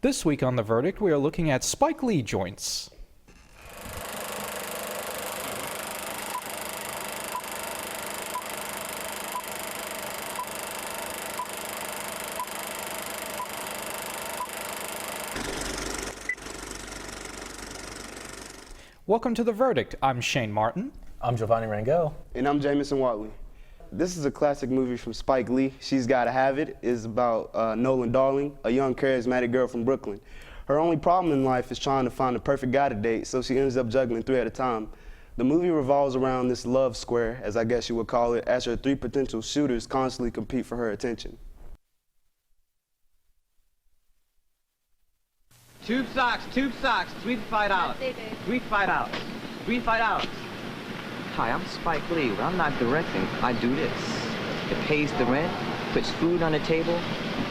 This week on The Verdict, we are looking at Spike Lee joints. Welcome to The Verdict. I'm Shane Martin. I'm JoeVanni Rangel. And I'm Jamison, Whatley. This is a classic movie from Spike Lee. She's Gotta Have It. It's about Nolan Darling, a young charismatic girl from Brooklyn. Her only problem in life is trying to find the perfect guy to date, so she ends up juggling 3 at a time. The movie revolves around this love square, as I guess you would call it, as her 3 potential shooters constantly compete for her attention. Tube socks, $3 for $5. $3 for $5. $3 for $5. Hi, I'm Spike Lee. When I'm not directing, I do this. It pays the rent, puts food on the table,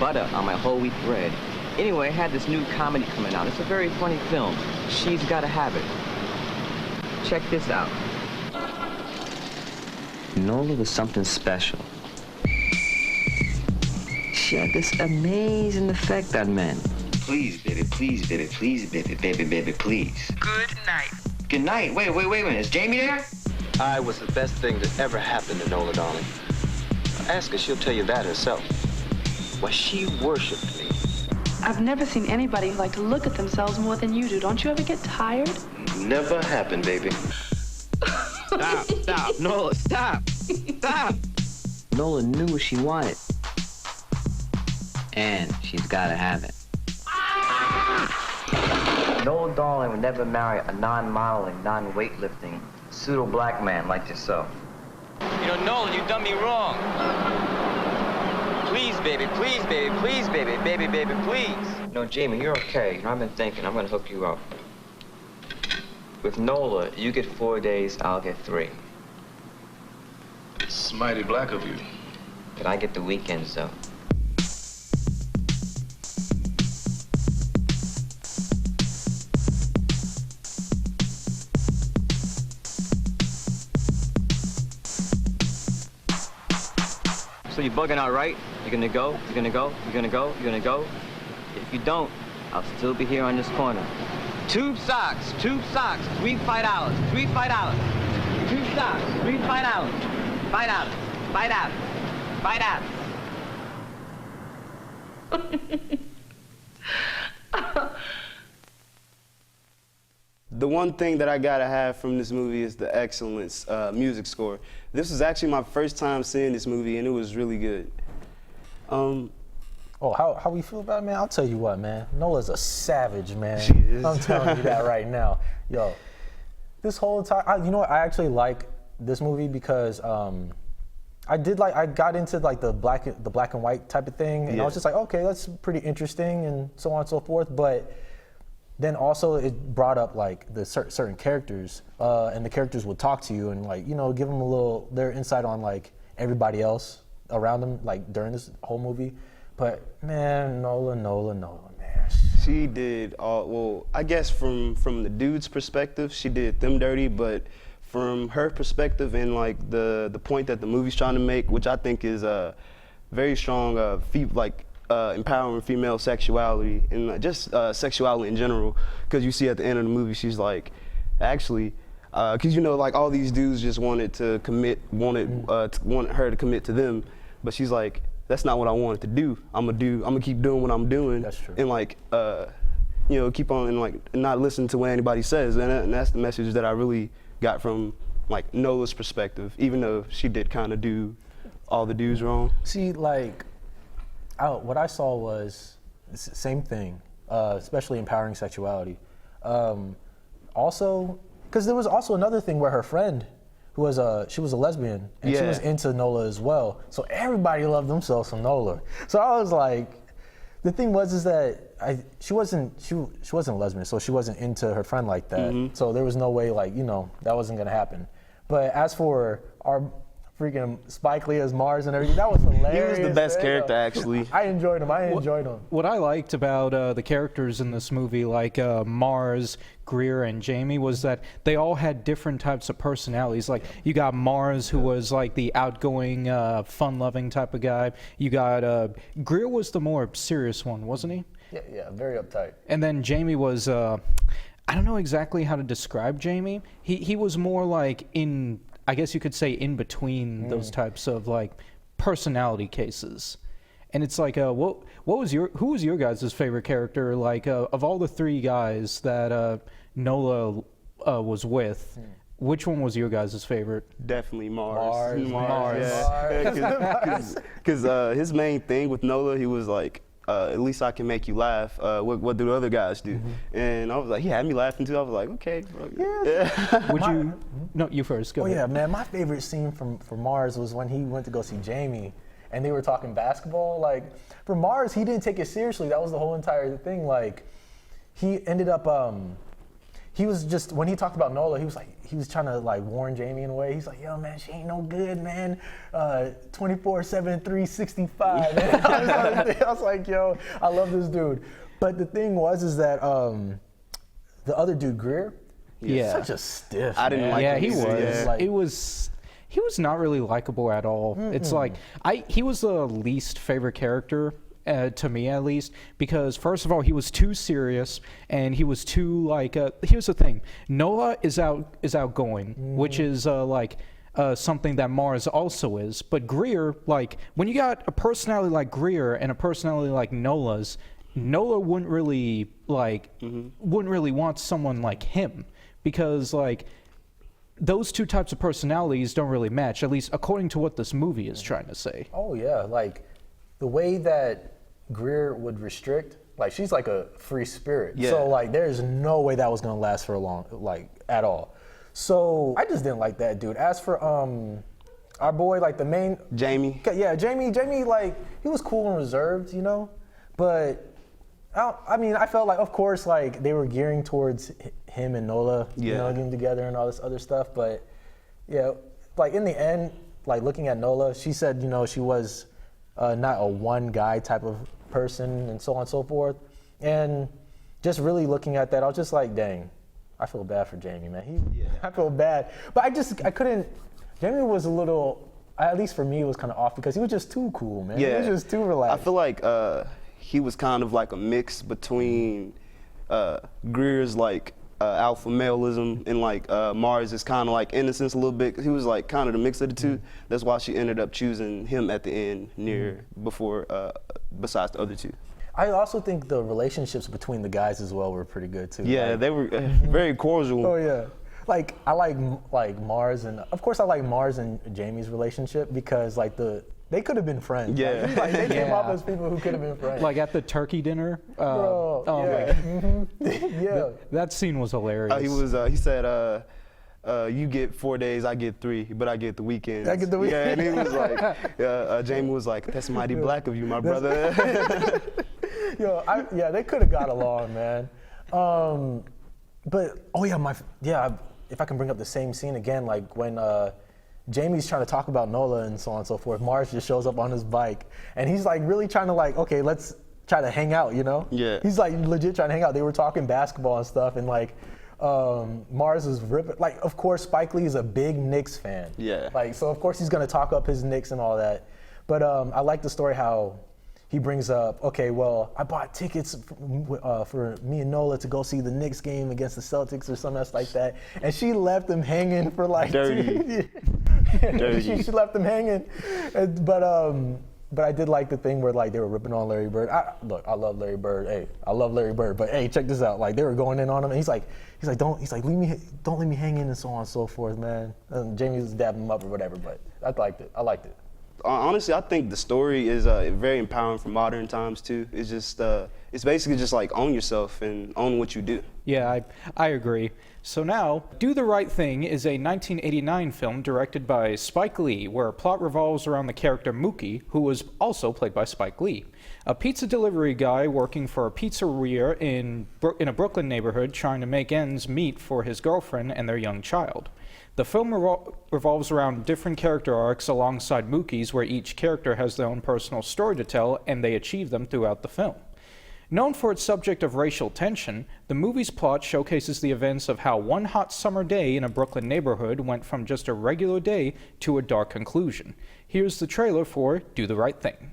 butter on my whole wheat bread. Anyway, I had this new comedy coming out. It's a very funny film. She's Gotta Have It. Check this out. Nola was something special. She had this amazing effect on men. Please, baby, please, baby, please, baby, baby, baby, please. Good night. Good night. Wait a minute. Is Jamie there? I was the best thing that ever happened to Nola, darling. Ask her, she'll tell you that herself. Why, she worshipped me. I've never seen anybody who liked to look at themselves more than you do. Don't you ever get tired? Never happened, baby. Stop, Nola, stop. Stop. Nola knew what she wanted. And she's gotta have it. Nola Darling would never marry a non-modeling, non-weightlifting, pseudo-black man like yourself. You know, Nolan, you've done me wrong. Please, baby, please, baby, please, baby, baby, baby, please. No, Jamie, you're okay. I've been thinking. I'm gonna hook you up. With Nola, you get 4 days, I'll get 3. It's mighty black of you. But I get the weekends, though. So you're bugging out, right? You're gonna go, you're gonna go, you're gonna go, you're gonna go. If you don't, I'll still be here on this corner. Tube socks, $3 for $5. $3 for $5. Tube socks, $3 for $5. $5. The one thing that I gotta have from this movie is the excellence music score. This was actually my first time seeing this movie, and it was really good. Oh, how we feel about it, man? I'll tell you what, man. Nola's a savage, man. She is. I'm telling you that right now. Yo, this whole time, you know what? I actually like this movie because I got into like the black and white type of thing, and I was just like, okay, that's pretty interesting, and so on and so forth. But then also it brought up like the certain characters, and the characters would talk to you and like, you know, give them a little their insight on like everybody else around them, like during this whole movie. But man, Nola, man. She did all, well, I guess from the dude's perspective, she did them dirty, but from her perspective and like the point that the movie's trying to make, which I think is a very strong, empowering female sexuality and just sexuality in general, because you see at the end of the movie, she's like, actually, because you know, like all these dudes just wanted her to commit to them, but she's like, that's not what I wanted to do. I'm gonna keep doing what I'm doing. That's true. And like, you know, keep on and like not listen to what anybody says, and that's the message that I really got from like Nola's perspective, even though she did kind of do all the dudes wrong. See, like, what I saw was the same thing, especially empowering sexuality. Also, because there was also another thing where her friend, who was she was a lesbian, and she was into Nola as well. So everybody loved themselves some Nola. So I was like, the thing was is that she wasn't a lesbian, so she wasn't into her friend like that. Mm-hmm. So there was no way, like, you know, that wasn't gonna happen. But as for our freaking Spike Lee as Mars and everything, that was hilarious. He was the best character, actually. I enjoyed him. What I liked about the characters in this movie, like Mars, Greer, and Jamie, was that they all had different types of personalities. Like, you got Mars, who was like the outgoing, fun-loving type of guy. You got Greer was the more serious one, wasn't he? Yeah, very uptight. And then Jamie was, I don't know exactly how to describe Jamie. He was more like I guess you could say in between those types of like personality cases. And it's like, who was your guys' favorite character? Like, of all the three guys that Nola was with, which one was your guys' favorite? Definitely Mars. Mars. Because his main thing with Nola, he was like, at least I can make you laugh. What do the other guys do? And I was like, he had me laughing too. I was like, okay, bro. Yeah. Would you? No, you first. Go ahead. Yeah, man. My favorite scene from Mars was when he went to go see Jamie, and they were talking basketball. Like, for Mars, he didn't take it seriously. That was the whole entire thing. Like, he ended up. He was just, when he talked about Nola, he was trying to like warn Jamie in a way. He's like, yo, man, she ain't no good, man. 24/7, 365. Man. I was like, yo, I love this dude. But the thing is that the other dude, Greer, Yeah. such a stiff. I didn't man. like Yeah, him he either, was. yeah. He was not really likable at all. It's like he was the least favorite character to me, at least, because first of all, he was too serious and he was too like. Here's the thing: Nola is outgoing, which is something that Mars also is. But Greer, like when you got a personality like Greer and a personality like Nola's, Nola wouldn't really want someone like him, because like those two types of personalities don't really match, at least according to what this movie is trying to say. Oh yeah, like the way that Greer would restrict, like she's like a free spirit. Yeah. So like there's no way that was gonna last for a long, like at all. So I just didn't like that dude. As for our boy, like the main Jamie. Yeah, Jamie, like he was cool and reserved, you know, but I mean, I felt like, of course, like they were gearing towards him and Nola, you know, getting together and all this other stuff. But yeah, like in the end, like looking at Nola, she said, you know, she was not a one guy type of person and so on and so forth. And just really looking at that, I was just like, dang, I feel bad for Jamie, man. I feel bad, but I couldn't. Jamie was a little, at least for me, it was kind of off because he was just too cool, man. Yeah. He was just too relaxed. I feel like he was kind of like a mix between Greer's like alpha maleism and like Mars is kind of like innocence a little bit. He was like kind of the mix of the two. That's why she ended up choosing him at the end besides the other two. I also think the relationships between the guys as well were pretty good too. Yeah, like, they were very cordial. Oh yeah. Like I like Mars, and of course I like Mars and Jamie's relationship because like they could have been friends. Yeah. Like they came off as people who could have been friends. Like at the turkey dinner. Bro, yeah. That scene was hilarious. He said, you get 4 days, I get 3, but I get the weekends. I get the Yeah, and he was like, Jamie was like, that's mighty black of you, my brother. Yo, they could have got along, man. But if I can bring up the same scene again, like when Jamie's trying to talk about Nola and so on and so forth, Mars just shows up on his bike and he's like really trying to like, okay, let's try to hang out, you know? Yeah. He's like legit trying to hang out. They were talking basketball and stuff, and like Mars is ripping. Like, of course, Spike Lee is a big Knicks fan. Yeah. Like, so of course he's gonna talk up his Knicks and all that. But I like the story how he brings up, okay, well, I bought tickets for me and Nola to go see the Knicks game against the Celtics or something else like that, and she left him hanging for like Dirty. Dirty. She left him hanging, but I did like the thing where like they were ripping on Larry Bird. Look, I love Larry Bird. Hey, I love Larry Bird, but hey, check this out. Like they were going in on him, and he's like, don't let me hang in and so on and so forth, man. And Jamie was dabbing him up or whatever, but I liked it. Honestly, I think the story is very empowering for modern times too. It's just, it's basically just like own yourself and own what you do. Yeah, I agree. So now, Do the Right Thing is a 1989 film directed by Spike Lee, where a plot revolves around the character Mookie, who was also played by Spike Lee, a pizza delivery guy working for a pizzeria in a Brooklyn neighborhood trying to make ends meet for his girlfriend and their young child. The film revolves around different character arcs alongside Mookie's, where each character has their own personal story to tell, and they achieve them throughout the film. Known for its subject of racial tension, the movie's plot showcases the events of how one hot summer day in a Brooklyn neighborhood went from just a regular day to a dark conclusion. Here's the trailer for Do the Right Thing.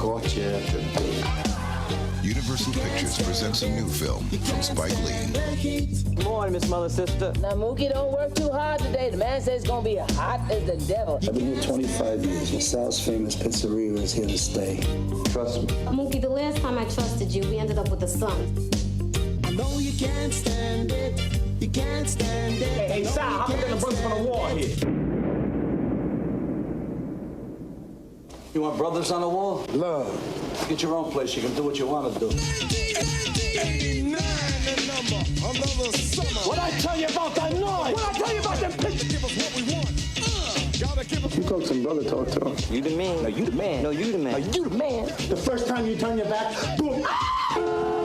caught you at the bait. Universal Pictures presents a new film from Spike Lee. Good morning, Miss Mother Sister. Now, Mookie, don't work too hard today. The man says it's gonna be hot as the devil. I've been here 25 years. LaSalle's famous pizzeria is here to stay. Trust me. Mookie, the last time I trusted you, we ended up with a son. I know you can't stand it. You can't stand it. Hey, Sal, I'm gonna bring from the wall here. You want brothers on the wall? Love. Get your own place. You can do what you want to do. 89 the number. Another summer. What I tell you about that noise? What I tell you about them pictures? Give us what we want. Gotta give us. You talk to him, brother. Talk to him. You the man. No, you the man. No, you the man. Are you the man? The first time you turn your back, boom.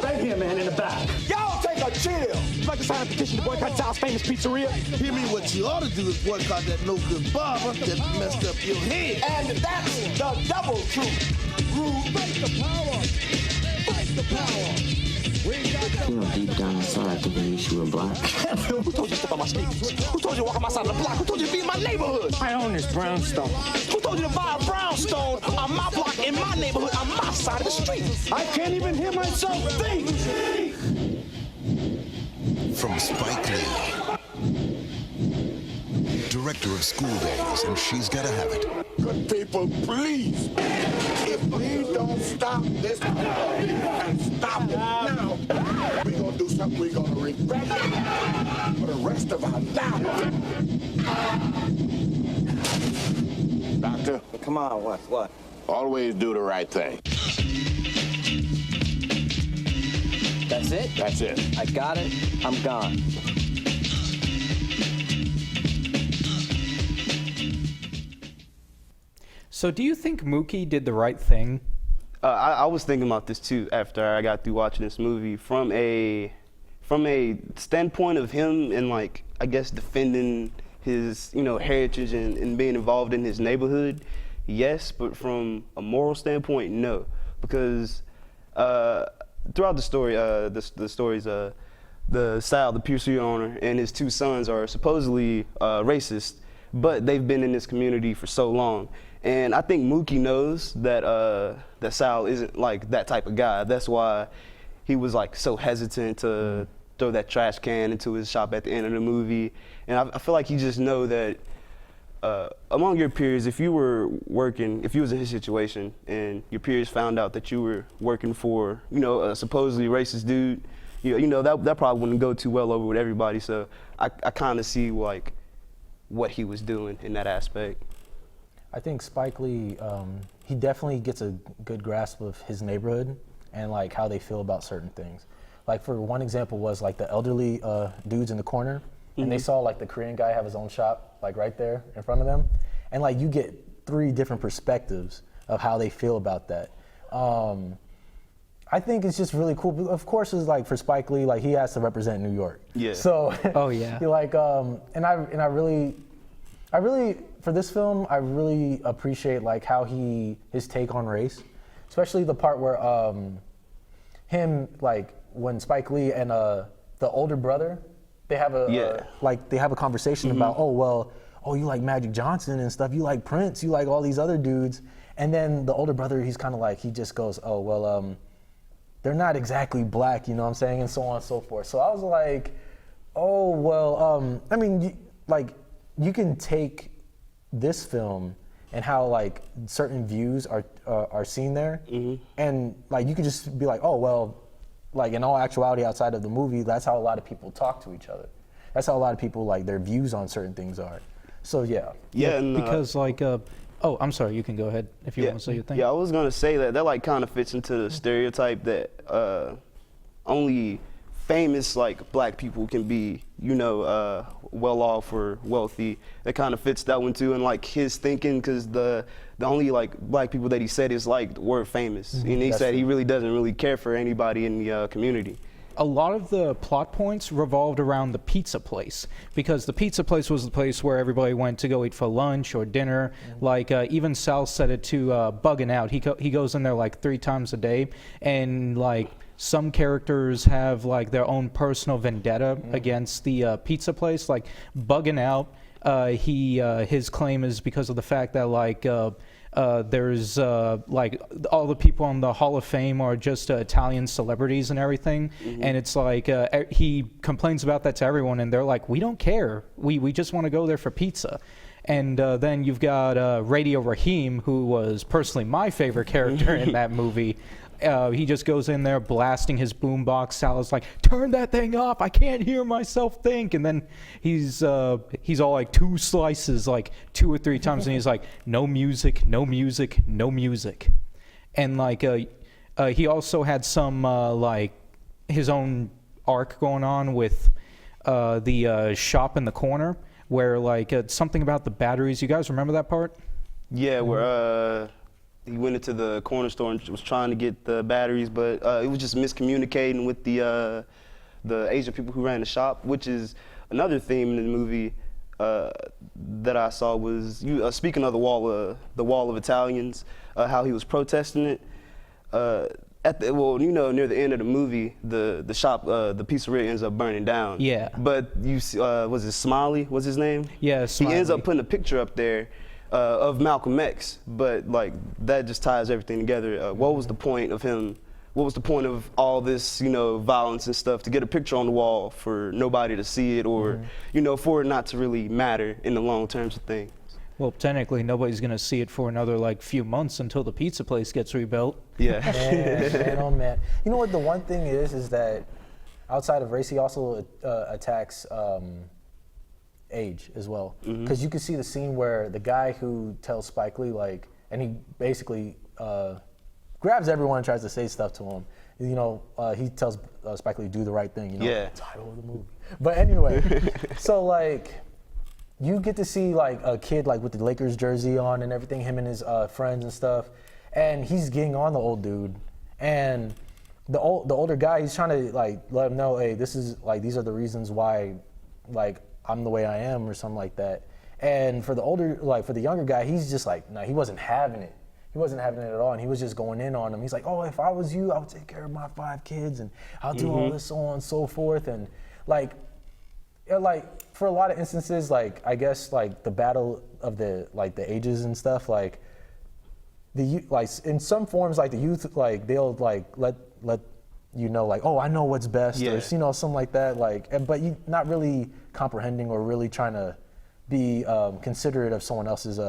Right here, man, in the back. Y'all take a chill. You like to sign a petition to boycott Sal's famous pizzeria? Hear me, what you ought to do is boycott that no good barber that messed up your head. And that's the double truth. Rude, fight the power. Fight the power. We got the... You know, deep down inside, I think we wish you were black. Who told you to step on my sneakers? Who told you to walk on my side of the block? Who told you to be in my neighborhood? I own this brownstone. Who told you to buy a brownstone on my block, in my neighborhood, on my side of the street? I can't even hear myself think. From Spike Lee. Director of School Days and She's Gotta Have It. Good people, please. If we don't stop this and stop it now, we're gonna do something we're gonna regret for the rest of our lives. Doctor? Come on, what? Always do the right thing. That's it? That's it. I got it. I'm gone. So do you think Mookie did the right thing? I was thinking about this too after I got through watching this movie from a standpoint of him and like I guess defending his heritage and being involved in his neighborhood, yes, but from a moral standpoint, no, because throughout the story, the stories, Sal, the pizzeria owner, and his two sons are supposedly racist, but they've been in this community for so long. And I think Mookie knows that that Sal isn't like that type of guy. That's why he was like so hesitant to throw that trash can into his shop at the end of the movie. And I feel like you just know that among your peers, if you were working, if you was in his situation and your peers found out that you were working for, a supposedly racist dude, that probably wouldn't go too well over with everybody. So I kind of see like what he was doing in that aspect. I think Spike Lee, he definitely gets a good grasp of his neighborhood and like how they feel about certain things. Like for one example was like the elderly dudes in the corner, and they saw like the Korean guy have his own shop like right there in front of them, and like you get 3 different perspectives of how they feel about that. I think it's just really cool. Of course, it's like for Spike Lee, like he has to represent New York. Yeah. So. Oh yeah. Like and I really, for this film, I really appreciate like how his take on race, especially the part where him like when Spike Lee and the older brother, they have a conversation about oh you like Magic Johnson and stuff, you like Prince, you like all these other dudes, and then the older brother he just goes oh well they're not exactly black, you know what I'm saying, and so on and so forth. So I was like oh well I mean you can take this film and how like certain views are seen there, and like you could just be like, oh well, like in all actuality outside of the movie, that's how a lot of people talk to each other. That's how a lot of people like their views on certain things are. So yeah. Yeah, and, because like oh, I'm sorry, you can go ahead if you want to say your thing. Yeah, I was gonna say that like kind of fits into the stereotype that only famous like black people can be, well off or wealthy. That kind of fits that one too, and like his thinking, because the only like black people that he said is like were famous, and he said he really doesn't really care for anybody in the community. A lot of the plot points revolved around the pizza place, because the pizza place was the place where everybody went to go eat for lunch or dinner. Like even Sal said it to Bugging Out. He goes in there like 3 times a day, and like some characters have like their own personal vendetta against the pizza place. Like Bugging Out, his claim is because of the fact that like there's like all the people on the Hall of Fame are just Italian celebrities and everything, and it's like he complains about that to everyone, and they're like, we don't care, we just want to go there for pizza. And then you've got Radio Raheem, who was personally my favorite character in that movie. He just goes in there blasting his boombox. Sal's like, turn that thing off, I can't hear myself think. And then he's all like 2 slices, like 2 or 3 times, and he's like, no music, no music, no music. And like he also had some like his own arc going on with the shop in the corner, where like something about the batteries. You guys remember that part? Yeah, where he went into the corner store and was trying to get the batteries, but it was just miscommunicating with the Asian people who ran the shop, which is another theme in the movie that I saw was speaking of the wall of Italians, how he was protesting it. Near the end of the movie, the shop, the pizzeria ends up burning down. Yeah. But you see, was it Smiley? What's his name? Yeah, Smiley. He ends up putting a picture up there of Malcolm X, but like that just ties everything together. What was the point of him? What was the point of all this, violence and stuff, to get a picture on the wall for nobody to see it, or for it not to really matter in the long terms of things? Well, technically, nobody's going to see it for another, like, few months until the pizza place gets rebuilt. Yeah. Man, oh, man. You know what the one thing is that outside of race, he also attacks age as well. Because you can see the scene where the guy who tells Spike Lee, like, and he basically grabs everyone and tries to say stuff to him. He tells Spike Lee, do the right thing, Yeah. Title of the movie. But anyway, so, like, you get to see like a kid like with the Lakers jersey on and everything, him and his friends and stuff, and he's getting on the old dude, and the older guy, he's trying to like let him know, hey, this is like, these are the reasons why like I'm the way I am, or something like that. And for the younger guy, he's just like, no, he wasn't having it. He wasn't having it at all, and he was just going in on him. He's like, oh, if I was you, I would take care of my 5 kids, and I'll do all this, so on and so forth. And like for a lot of instances, like I guess like the battle of the ages and stuff, like in some forms, like the youth, like they'll like let like, oh, I know what's best, or something like that, like, but you not really comprehending or really trying to be considerate of someone else's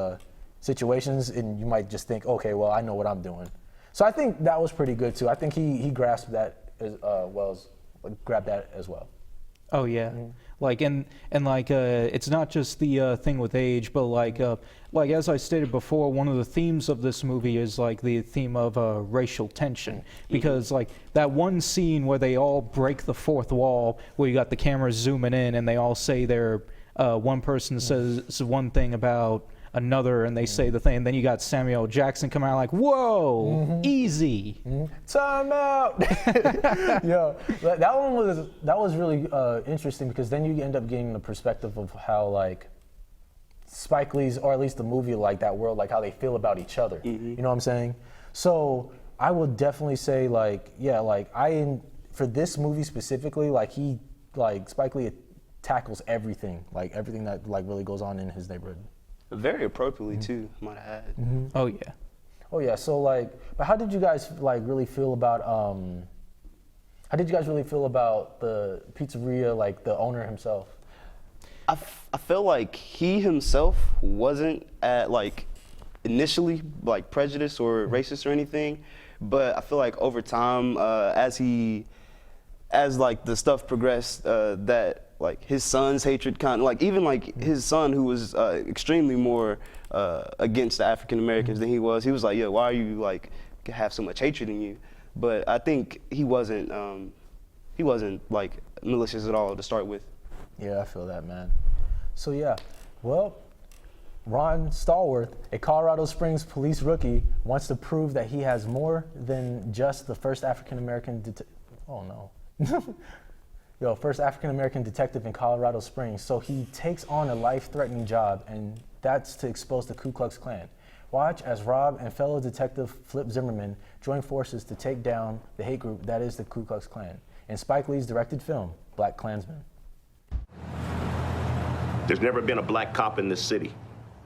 situations, and you might just think, okay, well, I know what I'm doing. So I think that was pretty good too. I think he grasped that as grabbed that as well. Oh yeah, like and like it's not just the thing with age, but like as I stated before, one of the themes of this movie is like the theme of racial tension, because like that one scene where they all break the fourth wall, where you got the cameras zooming in and they all say their one person says one thing about another, and they say the thing, and then you got Samuel Jackson come out like, whoa, easy. Time out. Yo, that was really interesting, because then you end up getting the perspective of how like Spike Lee's, or at least the movie, like that world, like how they feel about each other. You know what I'm saying? So I would definitely say like, yeah, like for this movie specifically, like Spike Lee tackles everything that like really goes on in his neighborhood. Very appropriately too, might I add. Oh yeah. Oh yeah. So like, but how did you guys like really feel about the pizzeria, like the owner himself? I feel like he himself wasn't initially like prejudiced or racist or anything, but I feel like over time, as like the stuff progressed, that like his son's hatred kind of like, even like his son, who was extremely more against the African Americans than he was like, yeah, why are you like have so much hatred in you? But I think he wasn't like malicious at all to start with. Yeah, I feel that, man. So yeah, well, Ron Stallworth, a Colorado Springs police rookie, wants to prove that he has more than just the first African American first African-American detective in Colorado Springs. So he takes on a life-threatening job, and that's to expose the Ku Klux Klan. Watch as Rob and fellow detective Flip Zimmerman join forces to take down the hate group that is the Ku Klux Klan in Spike Lee's directed film, BlacKkKlansman. There's never been a black cop in this city.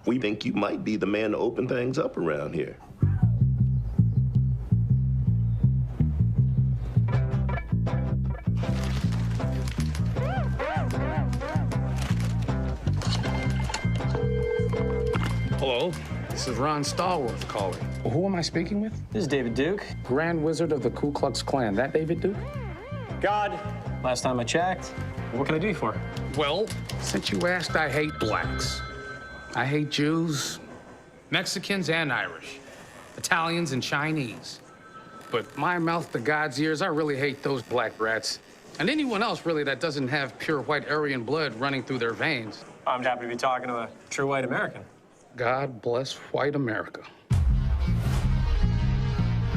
We think you might be the man to open things up around here. Hello, this is Ron Stallworth calling. Well, who am I speaking with? This is David Duke. Grand Wizard of the Ku Klux Klan. That David Duke? God, last time I checked. What can I do you for? Well, since you asked, I hate blacks. I hate Jews, Mexicans and Irish, Italians and Chinese. But my mouth to God's ears, I really hate those black rats. And anyone else, really, that doesn't have pure white Aryan blood running through their veins. I'm happy to be talking to a true white American. God bless white America.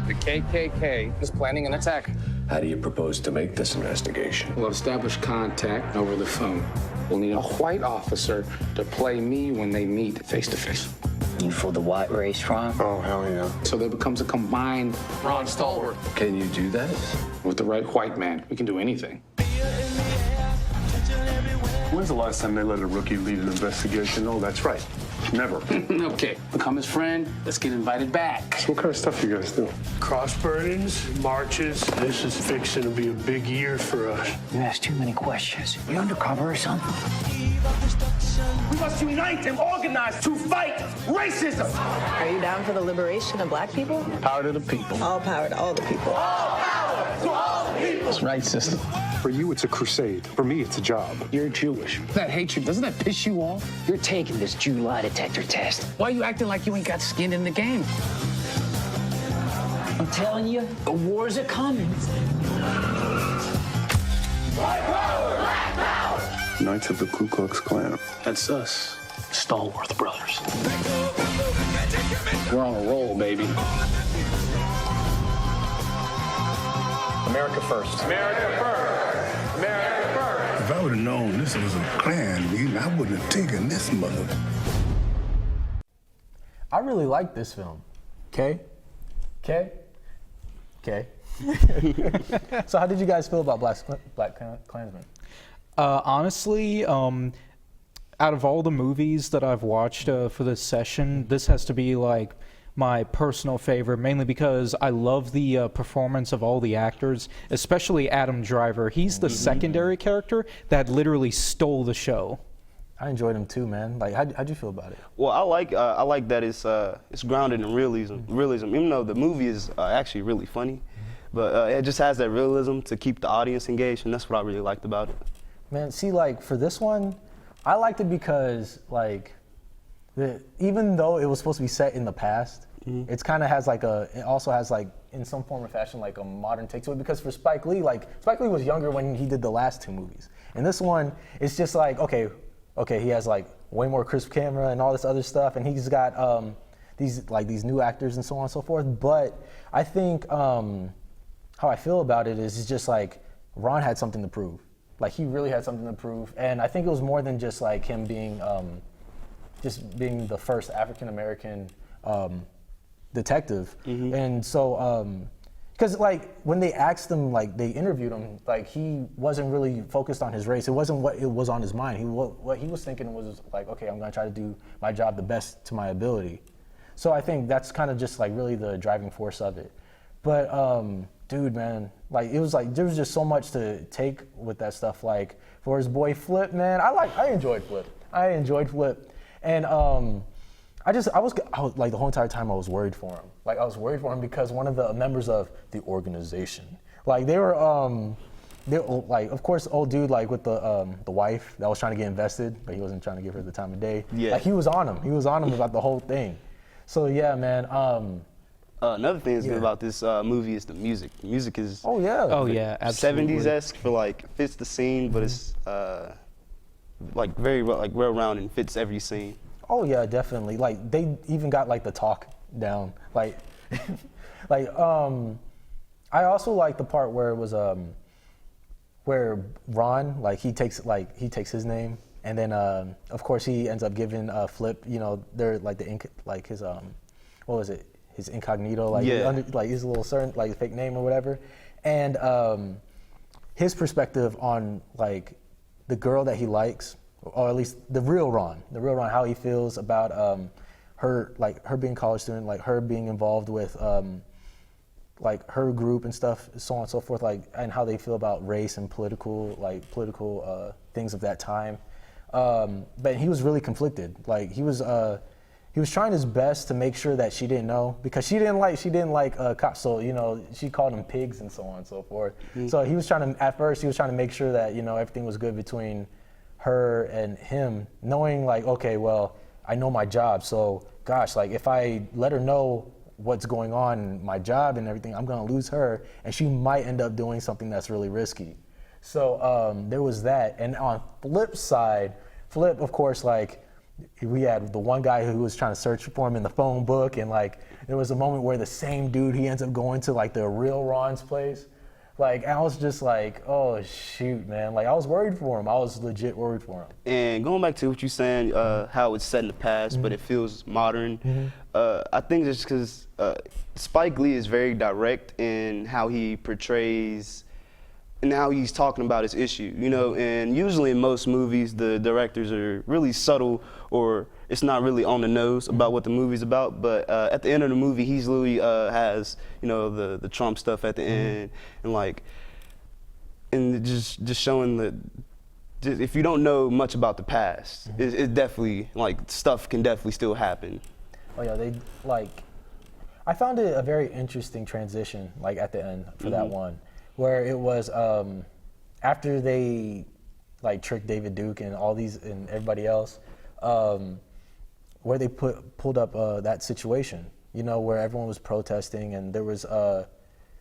The KKK is planning an attack. How do you propose to make this investigation? We'll establish contact over the phone. We'll need a white officer to play me when they meet face to face. You for the white race, Ron? Oh, hell yeah. So there becomes a combined Ron Stallworth. Can you do that? With the right white man, we can do anything. When's the last time they let a rookie lead an investigation? Oh, that's right. Never. Okay, become his friend. Let's get invited back. So what kind of stuff you guys do? Cross burnings, marches. This is fixing to be a big year for us. You ask too many questions. You undercover or something? We must unite and organize to fight racism. Are you down for the liberation of black people? Power to the people. All power to all the people. All power to all the people. That's right, sister. For you, it's a crusade. For me, it's a job. You're Jewish. That hatred, doesn't that piss you off? You're taking this Jew lie detector test. Why are you acting like you ain't got skin in the game? I'm telling you, the wars are coming. White power! Black power! Knights of the Ku Klux Klan. That's us, Stallworth brothers. We're on a roll, baby. America first. America first! America first! If I would have known this was a Klan meeting, I wouldn't have taken this mother. I really like this film. Okay? So how did you guys feel about BlacKkKlansman? Honestly, out of all the movies that I've watched for this session, this has to be like my personal favorite, mainly because I love the performance of all the actors, especially Adam Driver. He's the secondary character that literally stole the show. I enjoyed him too, man. Like, how'd you feel about it? Well, I like that it's grounded in realism. Even though the movie is actually really funny, but it just has that realism to keep the audience engaged, and that's what I really liked about it. Man, see, like for this one, I liked it because like, even though it was supposed to be set in the past, it's kind of has like it also has like in some form or fashion like a modern take to it. Because for Spike Lee was younger when he did the last two movies, and this one it's just like okay, he has like way more crisp camera and all this other stuff, and he's got these new actors and so on and so forth. But I think how I feel about it is it's just like Ron had something to prove. Like he really had something to prove, and I think it was more than just like him being the first African American detective. And so because like when they asked him, like they interviewed him, like he wasn't really focused on his race. It wasn't what it was on his mind. What he was thinking was like, okay, I'm gonna try to do my job the best to my ability. So I think that's kind of just like really the driving force of it. But dude, man, like it was like there was just so much to take with that stuff. Like for his boy Flip, man, I enjoyed Flip, and I was like the whole entire time I was worried for him. Like I was worried for him because one of the members of the organization, like they were like, of course, old dude like with the wife that was trying to get invested, but he wasn't trying to give her the time of day. Yeah. Like he was on him about the whole thing. So yeah, man. Another thing that's good about this movie is the music. The music is absolutely 70s-esque for like fits the scene, but it's like very well rounded and fits every scene. Oh yeah, definitely. Like they even got like the talk down. Like, I also like the part where it was where Ron he takes his name, and then of course he ends up giving Flip, they're like his what was it? His incognito, his little certain fake name or whatever, and his perspective on like the girl that he likes, or at least the real Ron, how he feels about her being a college student, like her being involved with like her group and stuff, so on and so forth, like, and how they feel about race and political things of that time. But he was really conflicted. Like he was trying his best to make sure that she didn't know, because she didn't like cops. So, you know, she called them pigs and so on and so forth. Mm-hmm. So at first he was trying to make sure that, you know, everything was good between her and him, knowing like, okay, well, I know my job. So gosh, like if I let her know what's going on in my job and everything, I'm gonna lose her, and she might end up doing something that's really risky. So there was that. And on Flip, of course, like we had the one guy who was trying to search for him in the phone book, and like there was a moment where the same dude, he ends up going to like the real Ron's place. Like, I was just like, oh shoot, man. Like I was worried for him. I was legit worried for him. And going back to what you're saying, how it's set in the past, mm-hmm. but it feels modern. Mm-hmm. I think just because Spike Lee is very direct in how he portrays and how he's talking about his issue, you know, and usually in most movies, the directors are really subtle, or it's not really on the nose about what the movie's about, but at the end of the movie, he's literally has, you know, the Trump stuff at the end, and like, and just showing that if you don't know much about the past, it definitely, like, stuff can definitely still happen. Oh yeah, I found it a very interesting transition, like at the end for that one, where it was after they like tricked David Duke and all these and everybody else, where they pulled up that situation, you know, where everyone was protesting, and there was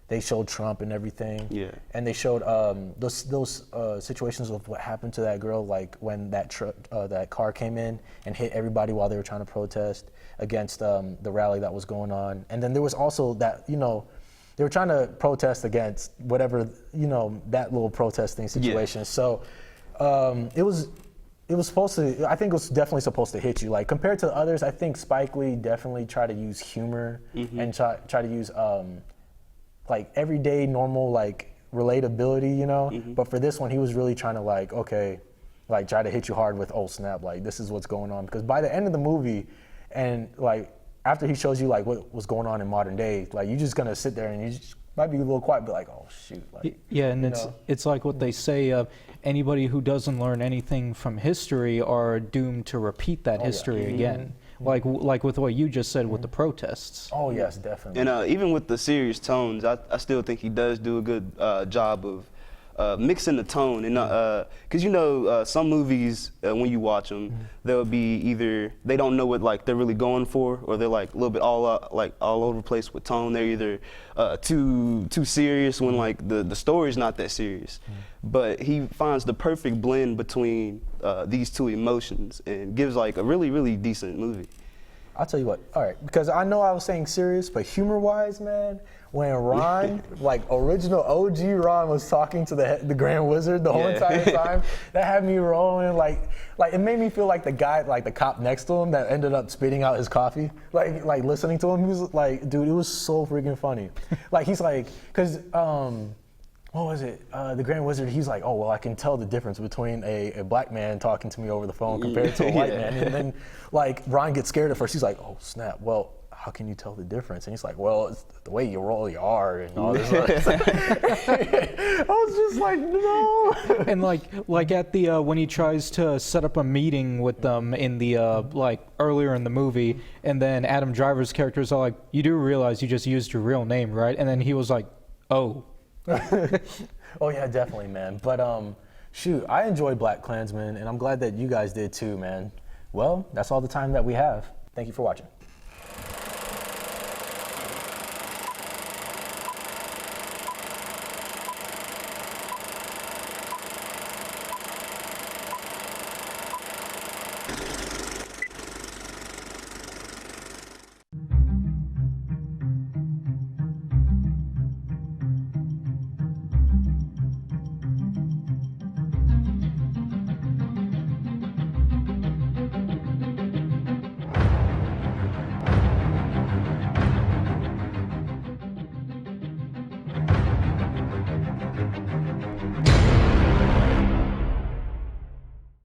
they showed Trump and everything, and they showed those situations of what happened to that girl, like when that car came in and hit everybody while they were trying to protest against the rally that was going on, and then there was also that, you know, they were trying to protest against whatever, you know, that little protesting situation. So it was supposed to, I think it was definitely supposed to hit you. Like compared to the others, I think Spike Lee definitely tried to use humor and try to use like everyday normal like relatability, you know. But for this one, he was really trying to like, okay, like try to hit you hard with, oh snap, like this is what's going on. Because by the end of the movie, and like after he shows you like what was going on in modern day, like you're just gonna sit there and you just might be a little quiet, but like, oh shoot. Like, yeah, and it's like what they say, anybody who doesn't learn anything from history are doomed to repeat that history again. Like with what you just said with the protests. Oh yes, definitely. And even with the serious tones, I still think he does do a good job of mixing the tone, and because you know some movies when you watch them, they'll be either they don't know what like they're really going for, or they're like a little bit all over the place with tone. They're either too serious when like the story's not that serious, but he finds the perfect blend between these two emotions and gives like a really decent movie. I'll tell you what, all right, because I know I was saying serious, but humor-wise, man, when Ron, like original OG Ron, was talking to the Grand Wizard the whole entire time, that had me rolling. Like it made me feel like the guy, like the cop next to him that ended up spitting out his coffee. Like listening to him, he was like, dude, it was so freaking funny. Like he's like, cause what was it? The Grand Wizard, he's like, oh, well, I can tell the difference between a black man talking to me over the phone compared to a white man. And then, like, Ron gets scared at first. He's like, oh, snap. Well, how can you tell the difference? And he's like, well, it's the way you roll your R and all this other stuff. I was just like, no. And like at the when he tries to set up a meeting with them in the like earlier in the movie, and then Adam Driver's characters are like, you do realize you just used your real name, right? And then he was like, oh. Oh yeah, definitely, man. But shoot, I enjoyed BlacKkKlansman, and I'm glad that you guys did too, man. Well, that's all the time that we have. Thank you for watching.